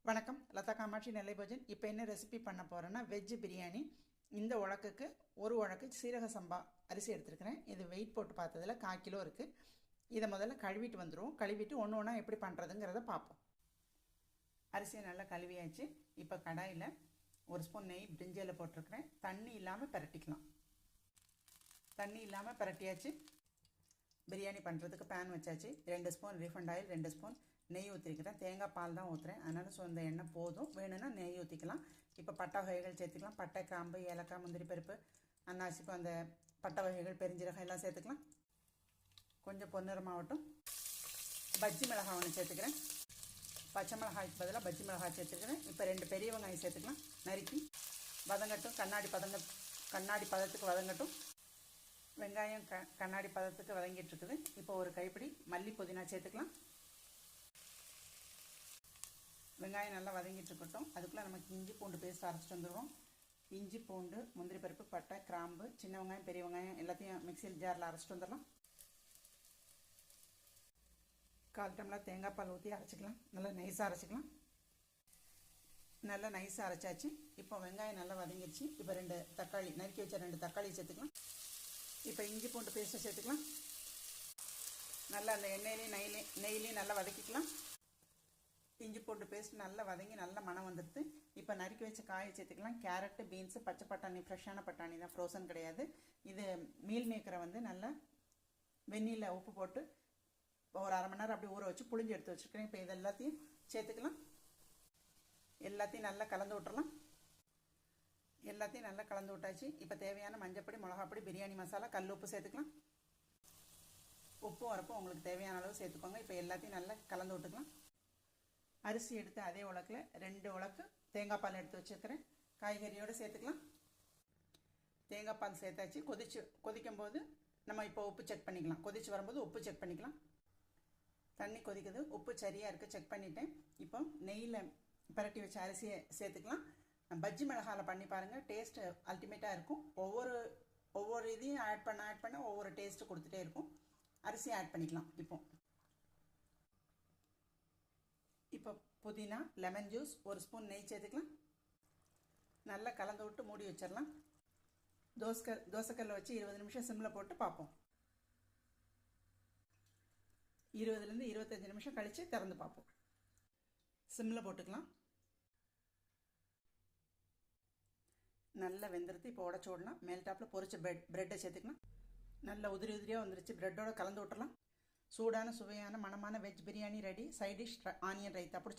வணக்கம், லதா காமாட்சி நெல்லை பஜன். இப்போ என்ன ரெசிபி பண்ண போகிறேன்னா வெஜ் பிரியாணி. இந்த உலக்குக்கு ஒரு உலக்கு சீரக சம்பா அரிசி எடுத்துருக்கிறேன். இது வெயிட் போட்டு பார்த்ததில் 1/4 கிலோ இருக்குது. இதை முதல்ல கழுவிட்டு வந்துடுவோம். கழுவிட்டு ஒன்று ஒன்றா எப்படி பண்ணுறதுங்கிறத பார்ப்போம். அரிசியை நல்லா கழுவியாச்சு. இப்போ கடாயில் ஒரு ஸ்பூன் நெய் பிரிஞ்சியில் போட்டிருக்கிறேன். தண்ணி இல்லாமல் பிரட்டிக்கலாம். தண்ணி இல்லாமல் பிரட்டியாச்சு. பிரியாணி பண்ணுறதுக்கு பேன் வச்சாச்சு. 2 ஸ்பூன் ரீஃபண்ட் ஆயில், 2 ஸ்பூன் நெய் ஊற்றிருக்கிறேன். தேங்காய் பால் தான் ஊற்றுறேன், அதனால் இந்த எண்ணெய் போதும். வேணும்னா நெய் ஊற்றிக்கலாம். இப்போ பட்டை வகைகள் சேர்த்துக்கலாம். பட்டை, கிராம்பு, ஏலக்காய், முந்திரி பருப்பு, அன்னாசிப்பு, அந்த பட்டை வகைகள், பெருஞ்சீரகம் எல்லாம் சேர்த்துக்கலாம். கொஞ்சம் பொன்னிறமாகட்டும். பஜ்ஜி மிளகாய் ஒன்று சேர்த்துக்கிறேன். பச்சை மிளகாய்க்கு பதிலாக பஜ்ஜி மிளகாய் சேர்த்துக்கிறேன். இப்போ 2 பெரிய வெங்காயம் சேர்த்துக்கலாம். நறுக்கி வதங்கட்டும். கண்ணாடி பதத்துக்கு வதங்கட்டும். வெங்காயம் கண்ணாடி பதத்துக்கு வதங்கிட்டு இருக்குது. இப்போ ஒரு கைப்பிடி மல்லி புதினா சேர்த்துக்கலாம். வெங்காயம் நல்லா வதங்கிட்டு இருக்கட்டும். அதுக்குள்ளே நமக்கு இஞ்சி பூண்டு பேஸ்ட் அரைச்சிட்டு வந்துடுவோம். இஞ்சி பூண்டு, முந்திரி பருப்பு, பட்டை, கிராம்பு, சின்ன வெங்காயம், பெரிய வெங்காயம் எல்லாத்தையும் மிக்சியில் ஜாரில் அரைச்சிட்டு வந்துடலாம். 1/4 டம்ளர் தேங்காய் பால் ஊற்றி அரைச்சிக்கலாம். நல்லா நைஸாக அரைச்சிக்கலாம். நல்லா நைஸாக அரைச்சாச்சு. இப்போ வெங்காயம் நல்லா வதங்கிடுச்சு. இப்போ 2 தக்காளி, நறுக்கி வச்ச 2 தக்காளி சேர்த்துக்கலாம். இப்போ இஞ்சி பூண்டு பேஸ்ட்டை சேர்த்துக்கலாம். நல்லா அந்த எண்ணெயிலையும் நெய்லையும் நல்லா வதக்கிக்கலாம். இஞ்சி பூண்டு பேஸ்ட் நல்லா வதங்கி நல்லா மனம் வந்துடுது. இப்போ நறுக்கி வச்ச காயை சேர்த்துக்கலாம். கேரட்டு, பீன்ஸு, பச்சை பட்டாணி, ஃப்ரெஷ்ஷான பட்டாணி தான், ஃப்ரோசன் கிடையாது. இது மீல் மேக்கரை வந்து நல்லா வெந்நீரில் உப்பு போட்டு ஒரு 1/2 மணி நேரம் அப்படி ஊற வச்சு புளிஞ்சு எடுத்து வச்சுருக்கேன். இப்போ இது எல்லாத்தையும் சேர்த்துக்கலாம். எல்லாத்தையும் நல்லா கலந்து விட்டுறலாம். எல்லாத்தையும் நல்லா கலந்து விட்டாச்சு. இப்போ தேவையான மஞ்சப்பொடி, மிளகாப்பொடி, பிரியாணி மசாலா, கல் உப்பு சேர்த்துக்கலாம். உப்பும் வரப்பும் உங்களுக்கு தேவையான அளவு சேர்த்துக்கோங்க. இப்போ எல்லாத்தையும் நல்லா கலந்து விட்டுக்கலாம். அரிசி எடுத்து அதே உலக்கில் 2 உலக்கு தேங்காய் பால் எடுத்து வச்சுருக்கிறேன். காய்கறியோடு சேர்த்துக்கலாம். தேங்காய் பால் சேர்த்தாச்சு. கொதிக்கும் போது நம்ம இப்போ உப்பு செக் பண்ணிக்கலாம். கொதிச்சு வரும்போது உப்பு செக் பண்ணிக்கலாம். தண்ணி கொதிக்குது. உப்பு சரியாக இருக்குது, செக் பண்ணிட்டேன். இப்போ நெய்யில் பரட்டி வச்ச அரிசியை சேர்த்துக்கலாம். பஜ்ஜி மிளகாயில் பண்ணி பாருங்கள், டேஸ்ட்டு அல்டிமேட்டாக இருக்கும். ஒவ்வொரு இதையும் ஆட் பண்ண ஒவ்வொரு டேஸ்ட்டு கொடுத்துட்டே இருக்கும். அரிசியை ஆட் பண்ணிக்கலாம். இப்போ புதினா, லெமன் ஜூஸ், ஒரு ஸ்பூன் நெய் சேர்த்துக்கலாம். நல்லா கலந்து விட்டு மூடி வச்சிடலாம். தோசைக்கல்ல வச்சு 20 நிமிஷம் சிம்மில் போட்டு பார்ப்போம். 20லேருந்து 25 நிமிஷம் கழித்து திறந்து பார்ப்போம். சிம்மில் போட்டுக்கலாம். நல்லா வெந்துருத்து. இப்போ உடச்சி விடலாம். மேல் டாப்பில் பொரிச்ச ப்ரெட்டை சேர்த்துக்கலாம். நல்லா உதிரியாக வந்துருச்சு. ப்ரெட்டோட கலந்து விட்டுறலாம். சூடான சுவையான மணமான veg biryani ready. Side dish onion raita.